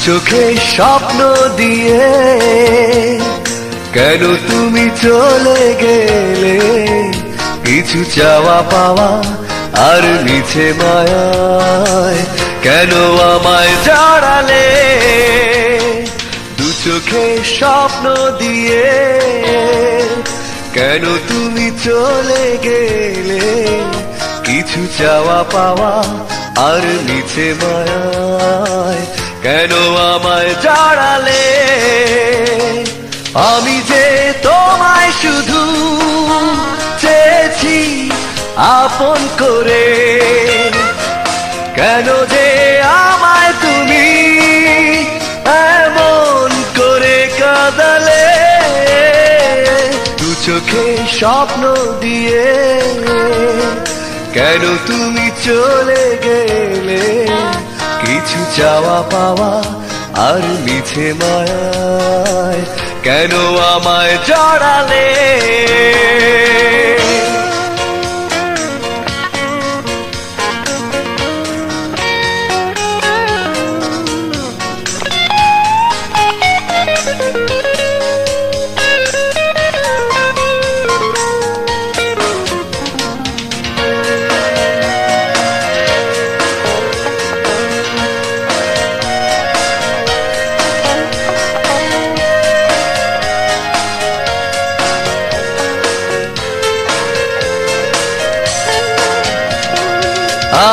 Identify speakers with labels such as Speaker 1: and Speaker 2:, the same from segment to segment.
Speaker 1: চোখে স্বপ্ন দিয়ে কেন তুমি চলে গেলে, কিছু চাওয়া পাওয়া আর মিছে মায়ায় কেন আমায় জড়ালে। দু চোখে স্বপ্ন দিয়ে কেন তুমি চলে গেলে, কিছু চাওয়া পাওয়া আর মিছে মায়ায় কেন আমায় জড়ালে। আমি যে তোমায় শুধু চেয়েছি আপন করে, কেন যে আমায় তুমি এমন করে কাঁদালে। দু চোখে স্বপ্ন দিয়ে কেন তুমি চলে গেলে, কিছু চাওয়া পাওয়া আর মিছে মায়ায় কেন আমায় জড়ালে।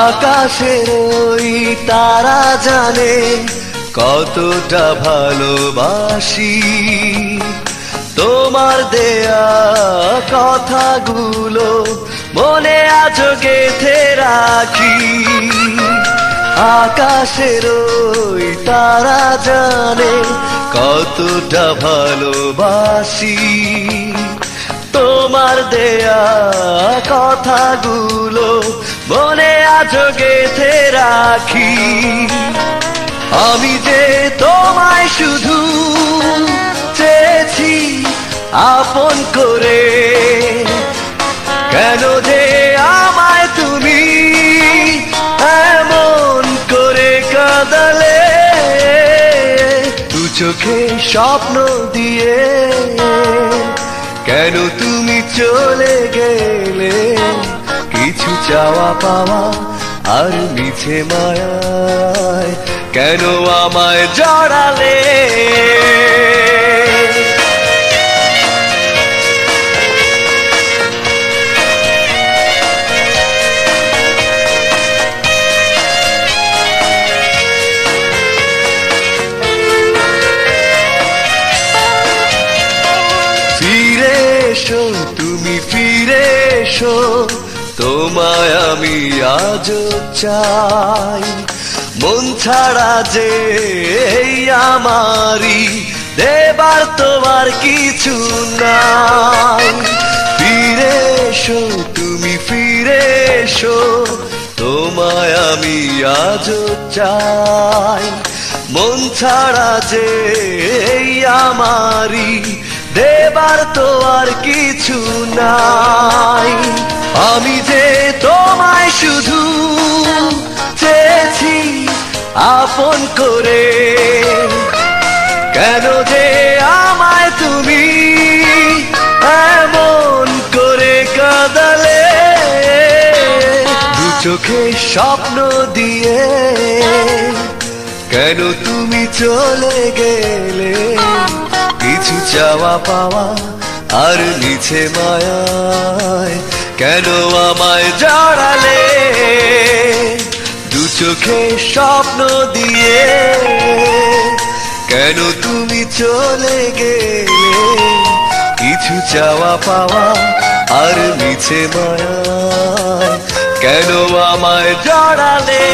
Speaker 1: আকাশের ওই তারা জানে কতটা ভালোবাসি, তোমার দেয়া কথাগুলো মনে আজও গেঁথে রাখি। আকাশের ওই তারা জানে কতটা ভালোবাসি, তোমার দেয়া কথাগুলো মনে আজও গেঁথে রাখি। আমি যে তোমায় শুধু চেয়েছি আপন করে, কেন যে আমায় তুমি এমন করে কাঁদালে। দু চোখে স্বপ্ন দিয়ে কেন তুমি চলে গেলে, কিছু চাওয়া পাওয়া আর মিছে মায়ায় কেন আমায় জড়ালে। ফিরে এসো, তুমি ফিরে এসো, তোমায় আমি আজও চাই। মন ছাড়া যে এই আমারই, দেবার তোমার কিছু নাই। ফিরে এসো, তুমি ফিরে এসো, তোমায় আমি আজও চাই। মন ছাড়া যে এই আমারই, দেবার তো আর কিছু নাই। আমি যে তোমায় শুধু চেয়েছি আপন করে, কেন যে আমায় তুমি এমন করে কাঁদালে। দু চোখে স্বপ্ন দিয়ে কেন তুমি চলে গেলে, কিছু চাওয়া পাওয়া আর মিছে মায়ায় কেন আমায় জড়ালে। দু চোখে স্বপ্ন দিয়ে কেন তুমি চলে গেলে, কিছু চাওয়া পাওয়া আর মিছে মায়ায় কেন আমায় জড়ালে।